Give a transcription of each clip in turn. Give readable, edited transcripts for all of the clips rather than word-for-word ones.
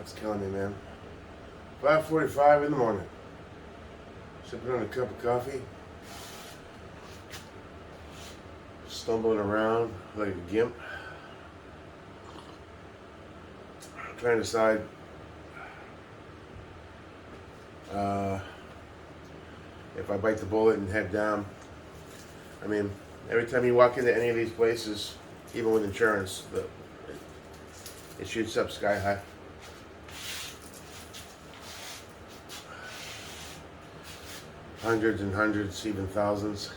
That's killing me, man. 5:45 in the morning. Sipping on a cup of coffee. Stumbling around like a gimp. Trying to decide if I bite the bullet and head down. I mean, every time you walk into any of these places, even with insurance, it shoots up sky high. Hundreds and hundreds, even thousands,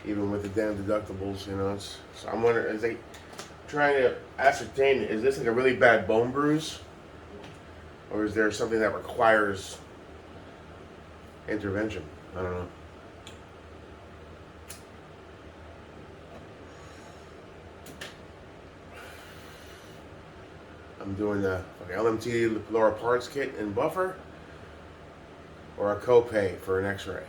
even with the damn deductibles, you know. So I'm wondering, is they trying to ascertain, is this like a really bad bone bruise? Or is there something that requires intervention? I don't know. I'm doing the LMT lower parts kit and buffer, or a copay for an x-ray.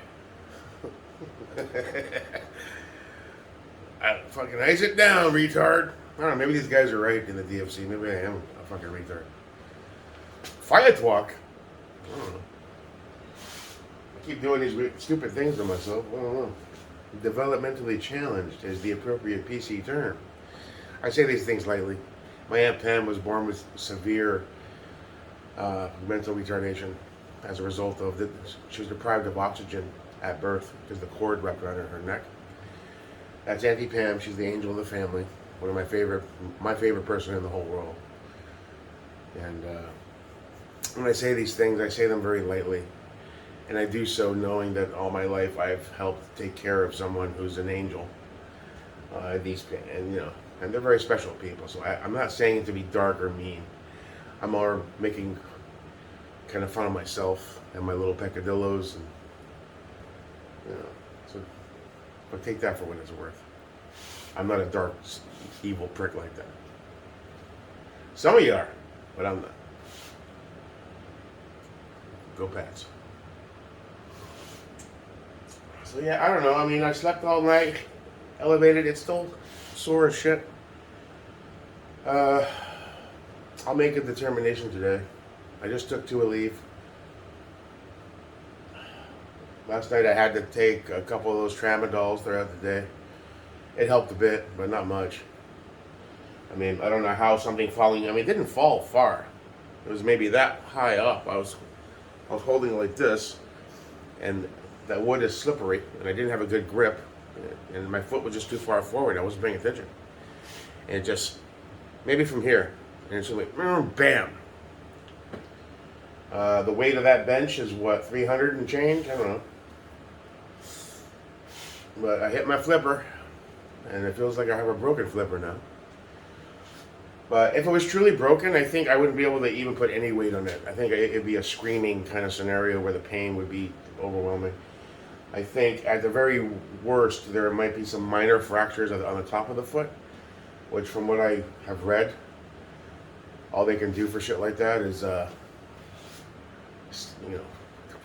I fucking ice it down, retard. I don't know, maybe these guys are right in the DFC. Maybe I am a fucking retard. Firetrucks? I don't know. I keep doing these weird, stupid things to myself. I don't know. Developmentally challenged is the appropriate PC term. I say these things lightly. My Aunt Pam was born with severe mental retardation as a result of she was deprived of oxygen at birth because the cord wrapped around her neck. That's Auntie Pam. She's the angel of the family. One of my favorite person in the whole world. And when I say these things, I say them very lightly. And I do so knowing that all my life I've helped take care of someone who's an angel. And they're very special people. So I'm not saying it to be dark or mean. I'm more making kind of fun of myself and my little peccadillos, and so but take that for what it's worth. I'm not a dark, evil prick like that. Some of you are, but I'm not. Go Pats. So yeah, I don't know. I mean, I slept all night, elevated. It's still sore as shit. I'll make a determination today. I just took 2 a leave. Last night I had to take a couple of those tramadols throughout the day. It helped a bit, but not much. I mean, I don't know how something falling. I mean, it didn't fall far. It was maybe that high up. I was holding it like this, and that wood is slippery, and I didn't have a good grip, and my foot was just too far forward. I wasn't paying attention, and it just maybe from here, and it's just like bam. The weight of that bench is what, 300 and change? I don't know. But I hit my flipper, and it feels like I have a broken flipper now. But if it was truly broken, I think I wouldn't be able to even put any weight on it. I think it'd be a screaming kind of scenario where the pain would be overwhelming. I think at the very worst, there might be some minor fractures on the top of the foot, which from what I have read, all they can do for shit like that is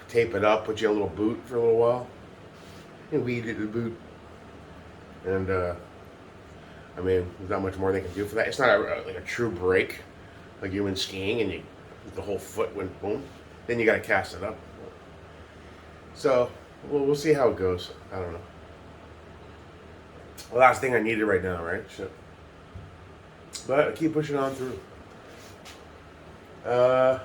tape it up, put you in a little boot for a little while, and weed it in the boot. And I mean, there's not much more they can do for that. It's not like a true break, like you went skiing and the whole foot went boom. Then you got to cast it up. So we'll see how it goes. I don't know. The last thing I needed right now, right? Shit. But I keep pushing on through. As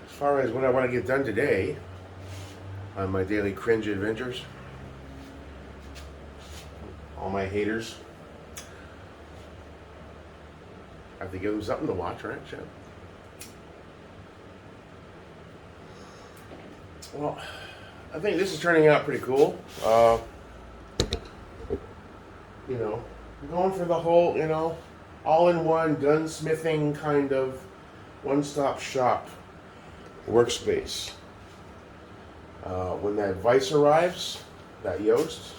far as what I want to get done today on my daily cringe adventures, all my haters, I have to give them something to watch, right? Shit. Well, I think this is turning out pretty cool. Going for the whole, all-in-one gunsmithing kind of one-stop shop workspace. When that vise arrives, that Yoast,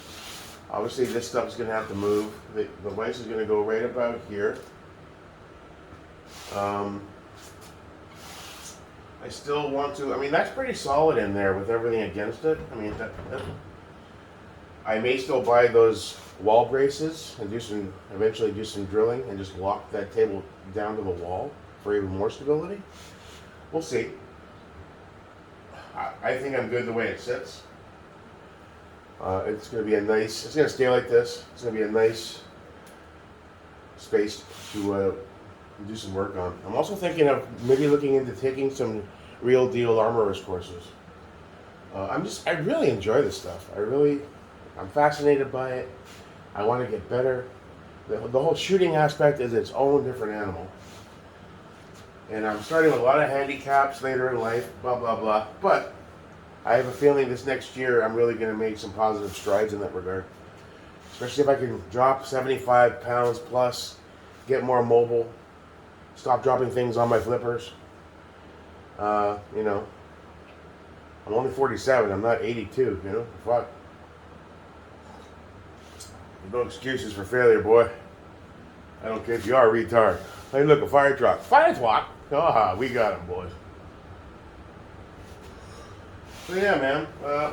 obviously this stuff's going to have to move. The vise is going to go right about here. I still want to, that's pretty solid in there with everything against it. I may still buy those wall braces and eventually do some drilling and just lock that table down to the wall for even more stability. We'll see. I think I'm good the way it sits. It's going to be it's going to stay like this. It's going to be a nice space to do some work on. I'm also thinking of maybe looking into taking some real deal armorer's courses. I really enjoy this stuff. I'm fascinated by it. I want to get better. The whole shooting aspect is its own different animal. And I'm starting with a lot of handicaps later in life, blah, blah, blah. But I have a feeling this next year I'm really going to make some positive strides in that regard. Especially if I can drop 75 pounds plus, get more mobile, stop dropping things on my flippers. You know, I'm only 47, I'm not 82, you know, fuck. No excuses for failure, boy. I don't care if you are a retard. Hey, look, a fire truck. Fire truck? Ah, we got him, boys. So yeah, man,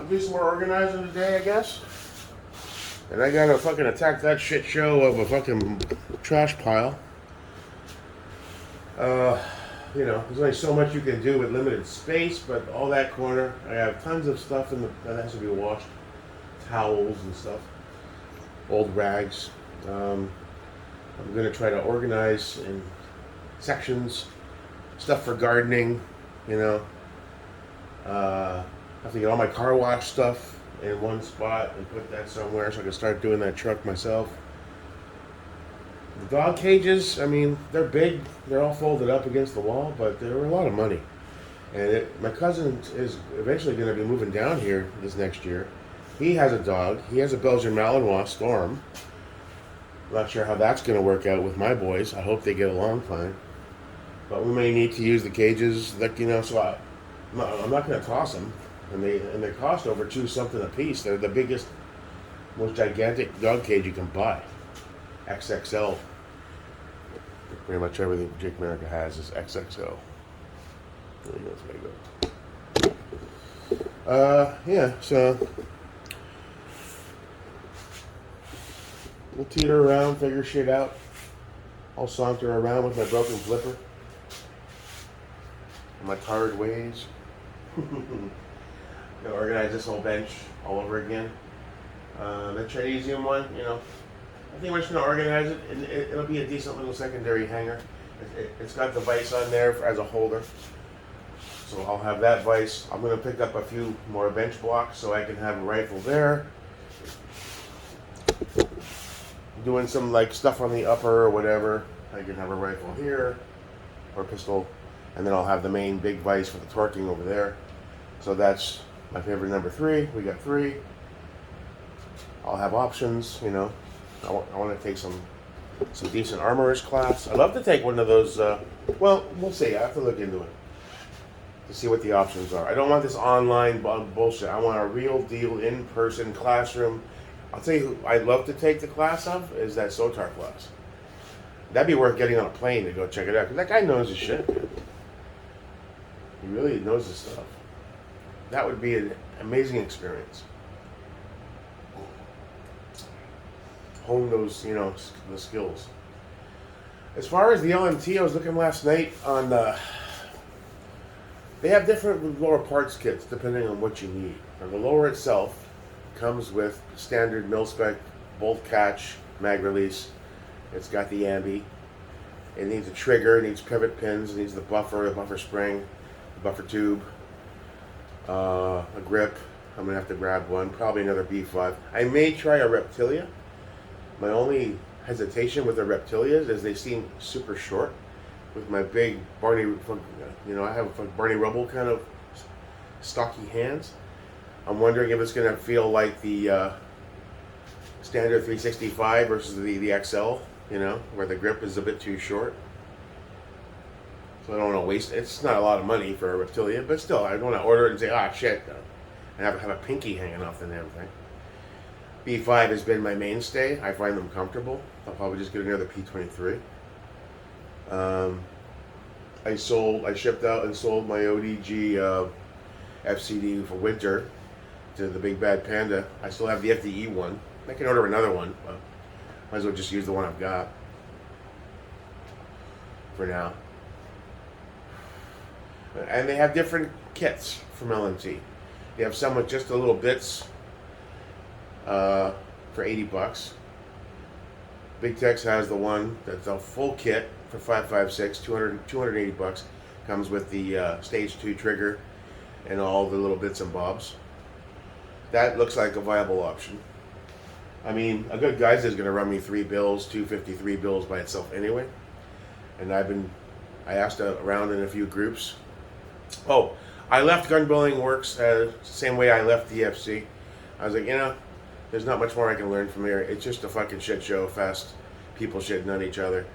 do some more organizing today, I guess. And I gotta fucking attack that shit show of a fucking trash pile. You know, there's only so much you can do with limited space, but all that corner, I have tons of stuff that has to be washed. Towels and stuff. Old rags. I'm going to try to organize in sections, stuff for gardening, you know. I have to get all my car wash stuff in one spot and put that somewhere so I can start doing that truck myself. The dog cages, I mean, they're big. They're all folded up against the wall, but they're a lot of money. And my cousin is eventually going to be moving down here this next year. He has a dog. He has a Belgian Malinois, Storm. Not sure how that's going to work out with my boys. I hope they get along fine. But we may need to use the cages, like, you know, so I'm not going to toss them. And they cost over $2 something a piece. They're the biggest, most gigantic dog cage you can buy. XXL. Pretty much everything Jake America has is XXL. There you go. Yeah, so we'll teeter around, figure shit out. I'll saunter around with my broken flipper and my tired ways. Gonna organize this whole bench all over again. The Chinesium one, you know, I think we're just gonna organize it, and it'll be a decent little secondary hanger. It's got the vise on there as a holder, so I'll have that vise. I'm gonna pick up a few more bench blocks so I can have a rifle there. Doing some like stuff on the upper or whatever. I can have a rifle here or a pistol, and then I'll have the main big vise for the torquing over there. So that's my favorite number 3. We got 3. I'll have options, you know. I want to take some decent armorer's class. I'd love to take one of those. Well, we'll see. I have to look into it to see what the options are. I don't want this online bullshit. I want a real deal in-person classroom. I'll tell you who I'd love to take the class of is that SOTAR class. That'd be worth getting on a plane to go check it out, because that guy knows his shit, man. He really knows his stuff. That would be an amazing experience. Hone those, you know, the skills. As far as the LMT, I was looking last night on they have different lower parts kits depending on what you need. Now, the lower itself comes with standard mil-spec bolt catch, mag release. It's got the ambi. It needs a trigger, it needs pivot pins, it needs the buffer spring, the buffer tube, a grip. I'm going to have to grab one, probably another B5. I may try a Reptilia. My only hesitation with the Reptilias is they seem super short. With my big Barney, you know, I have a Barney Rubble kind of stocky hands. I'm wondering if it's going to feel like the standard 365 versus the XL, you know, where the grip is a bit too short. So I don't want to waste. It's not a lot of money for a Reptilia, but still, I don't want to order it and say, ah, shit, and have a pinky hanging off the damn thing. B5 has been my mainstay. I find them comfortable. I'll probably just get another P23. I shipped out and sold my ODG FCD for winter to the Big Bad Panda. I still have the FDE one. I can order another one, but might as well just use the one I've got for now. And they have different kits from LMT. They have some with just the little bits for $80. Big Tex has the one that's a full kit for $556, $280. Comes with the stage 2 trigger and all the little bits and bobs. That looks like a viable option. I mean, a good guy's is going to run me 3 bills, 253 bills by itself anyway. And I asked around in a few groups. Oh, I left Gun Building Works same way I left DFC. I was like, there's not much more I can learn from here. It's just a fucking shit show, fast people shitting on each other.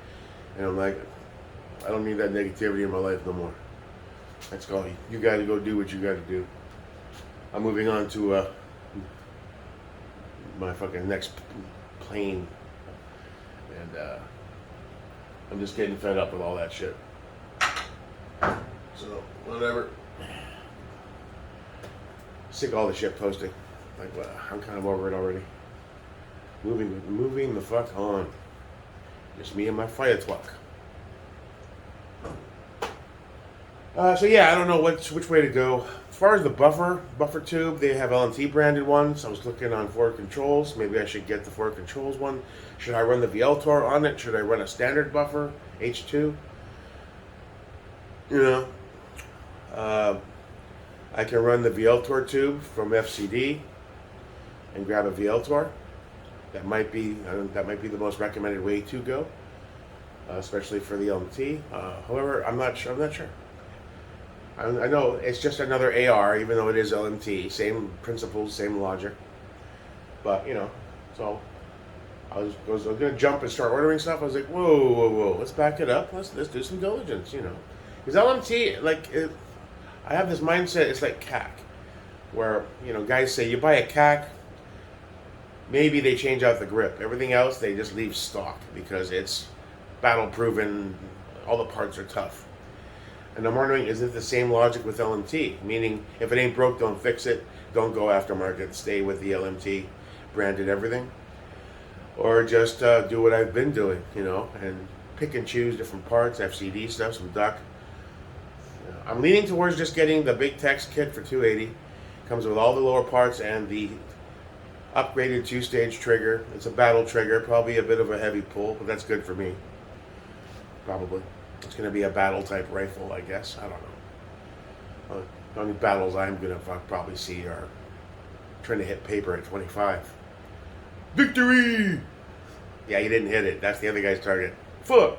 And I'm like, I don't need that negativity in my life no more. Let's go. You guys go do what you got to do. I'm moving on to my fucking next plane. And I'm just getting fed up with all that shit. So, whatever. Sick of all the shit posting. Like, well, I'm kind of over it already. Moving the fuck on. Just me and my Firetruck. So yeah, I don't know which way to go. As far as the buffer tube, they have LMT branded ones. I was looking on Ford Controls. Maybe I should get the Ford Controls one. Should I run the VLTOR on it? Should I run a standard buffer, H2? I can run the VLTOR tube from FCD and grab a VLTOR. That might be the most recommended way to go, especially for the LMT. However, I'm not sure. I know it's just another AR, even though it is LMT. Same principles, same logic. But so I was going to jump and start ordering stuff. I was like, whoa, let's back it up. Let's do some diligence, because LMT, I have this mindset. It's like CAC, where guys say you buy a CAC, maybe they change out the grip. Everything else they just leave stock because it's battle proven. All the parts are tough. And I'm wondering, is it the same logic with LMT? Meaning, if it ain't broke, don't fix it. Don't go aftermarket. Stay with the LMT branded everything. Or just do what I've been doing, and pick and choose different parts, FCD stuff, some duck. I'm leaning towards just getting the Big Tex kit for $280. Comes with all the lower parts and the upgraded 2-stage trigger. It's a battle trigger, probably a bit of a heavy pull, but that's good for me. Probably. It's going to be a battle type rifle, I guess. I don't know. The only battles I'm going to probably see are trying to hit paper at 25. Victory! Yeah, you didn't hit it. That's the other guy's target. Fuck!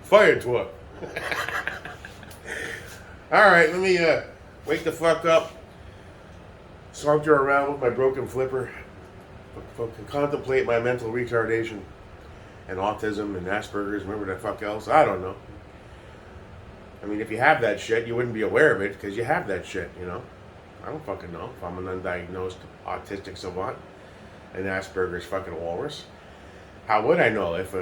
Firetruck! Alright, let me wake the fuck up. Saunter around with my broken flipper. Contemplate my mental retardation. And autism and Asperger's, remember the fuck else? I don't know. I mean, if you have that shit, you wouldn't be aware of it because you have that shit, I don't fucking know if I'm an undiagnosed autistic savant and Asperger's fucking walrus. How would I know if,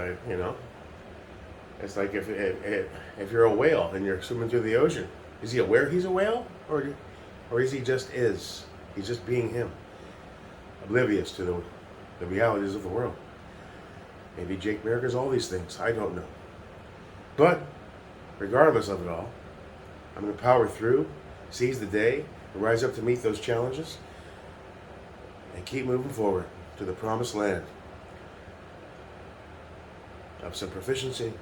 it's like if you're a whale and you're swimming through the ocean. Is he aware he's a whale? Or is he just is? He's just being him. Oblivious to the realities of the world. Maybe Jake Merrick is all these things. I don't know. But regardless of it all, I'm going to power through, seize the day, and rise up to meet those challenges, and keep moving forward to the promised land of some proficiency,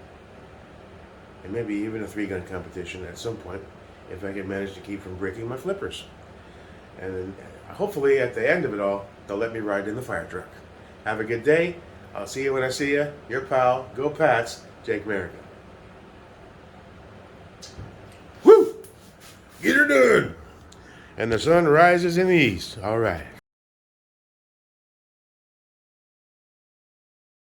and maybe even a 3-gun competition at some point, if I can manage to keep from breaking my flippers. And then, hopefully at the end of it all, they'll let me ride in the Firetruck. Have a good day. I'll see you when I see you. Your pal, Go Pats, Jake Merrick. Woo! Get her done! And the sun rises in the east. All right.